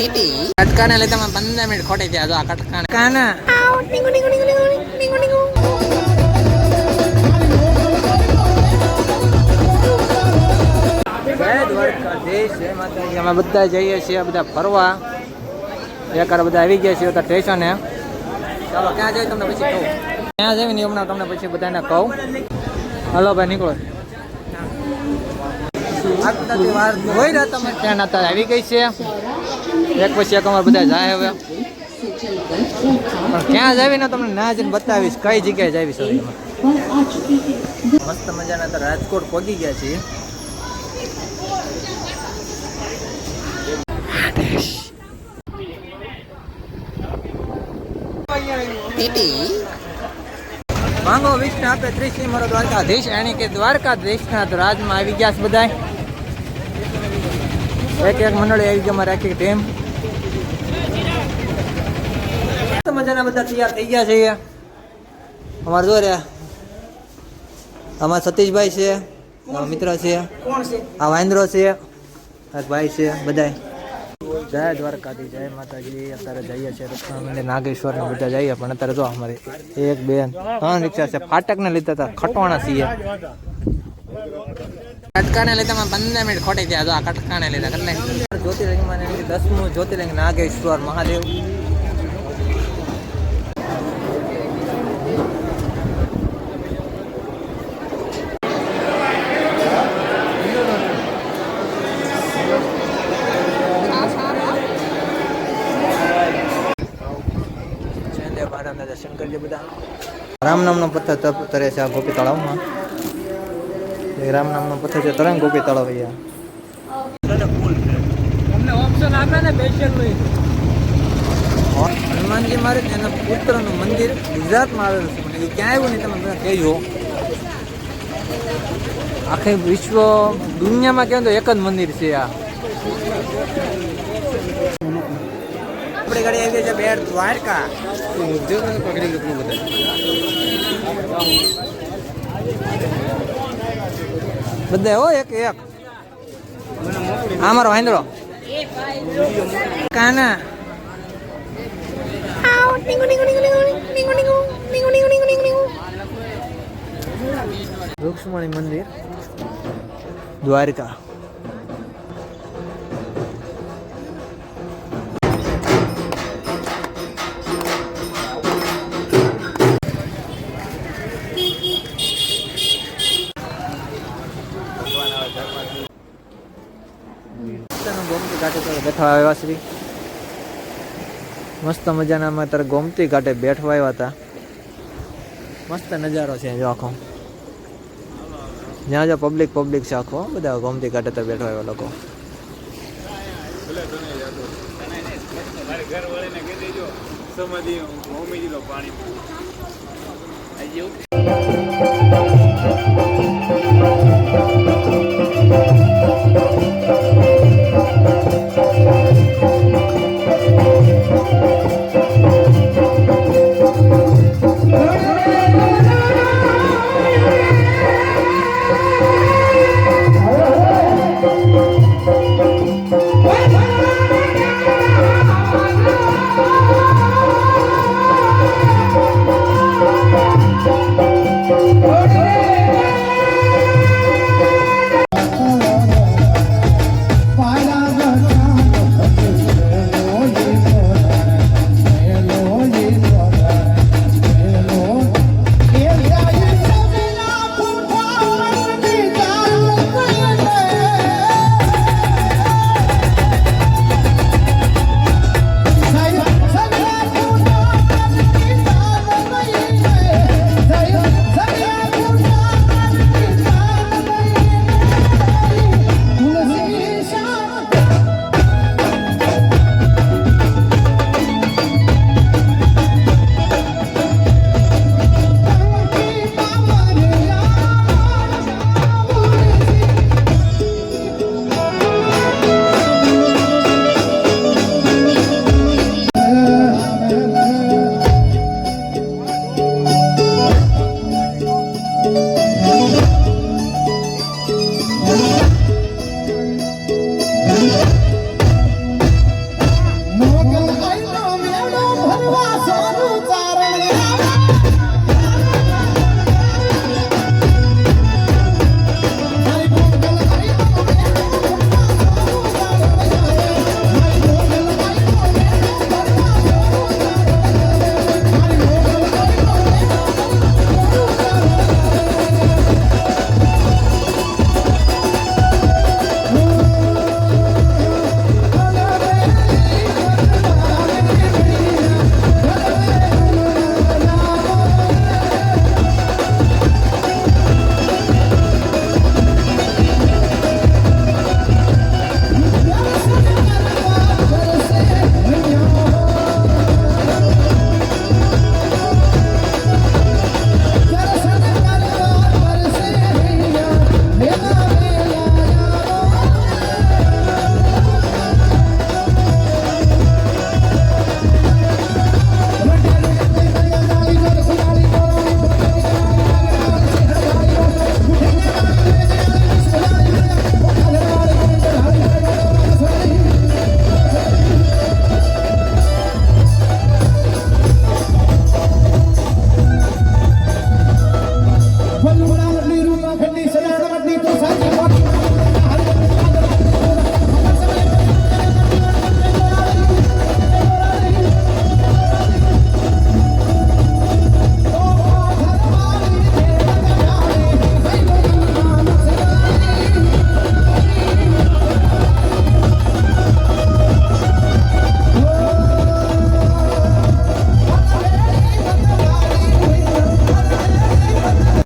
કટકાને લઈ તમે 15 મિનિટ ખોટી થયા જો આ કટકાને કાના અમે બધા જઈએ છીએ બધા ફરવા એકવાર બધા આવી ગયા છીએ સ્ટેશને ચાલો ક્યાં જઈએ તમને પછી કહું ક્યાં જઈએ ને હમણાં તમને પછી બધાને કહું હલો ભાઈ નીકળો વાર હોય ને તમે ટ્રેન અત્યારે આવી ગઈ છે એક પછી એક અમારે બધા જાય હવે પણ ક્યાં જાવી ને તમને ના જઈને બતાવીશ કઈ જગ્યાએ જાવીશ મસ્ત મજાના તો રાજકોટ પહોંચી ગયા છીએ માંગો વિષ્ણુ આપે ત્રિશ્રી મારો દ્વારકાધીશ એની કે દ્વારકાધીશના રાજમાં આવી ગયા છે બધા એક એક મંડળી આવી ગયા મારે આખી ટીમ મજાના બધા તૈયાર થઈ ગયા છે અમારે જો રહ્યા અમારા સતીશભાઈ છે મિત્ર છે આ વાંદરો છે ભાઈ છે બધા જય દ્વારકાધીશ જય માતાજી અત્યારે જઈએ છીએ રત્ન મંદિર નાગેશ્વર ને બધા જઈએ પણ અત્યારે જો અમારે એક બેન 3 રિક્ષા છે ફાટક ને લીધા હતા ખટવાણા છીએ કટકાને લીધા 15 મિનિટ ખોટી થયા જો આ કટકાને લીધા એટલે જ્યોતિર્લિંગમાં 10મું જ્યોતિર્લિંગ નાગેશ્વર મહાદેવ દર્શન કરજો બધા રામ નામનો પથ્થર તરે છે આ ગોપી તળાવમાં રામ નામનો પથ્થર છે તરંગ ગોપી તળાવ અમને ઓપ્શન આપે ને સ્પેશિયલ હનુમાનજી મહારાજ એના પુત્રનું મંદિર ગુજરાતમાં આવેલું છે મને ક્યાં આવ્યું નહીં તમે બધા કહેજો આખી વિશ્વ દુનિયામાં કહે તો એક જ મંદિર છે આ આપણી ગાડી આવી છે બેટ દ્વારકા બધા હો એક એક અમારો વાંદરો કાના રૂક્ષ્મણી મંદિર દ્વારકા બેઠવા આવ્યા શ્રી મસ્ત મજાના અમે અત્યારે ગોમતી ઘાટે બેઠવા આવ્યા હતા મસ્ત નજારો છે જો આખો જ્યાં જો પબ્લિક છે આખો બધા ગોમતી ઘાટે તો બેઠવા આવ્યા લોકો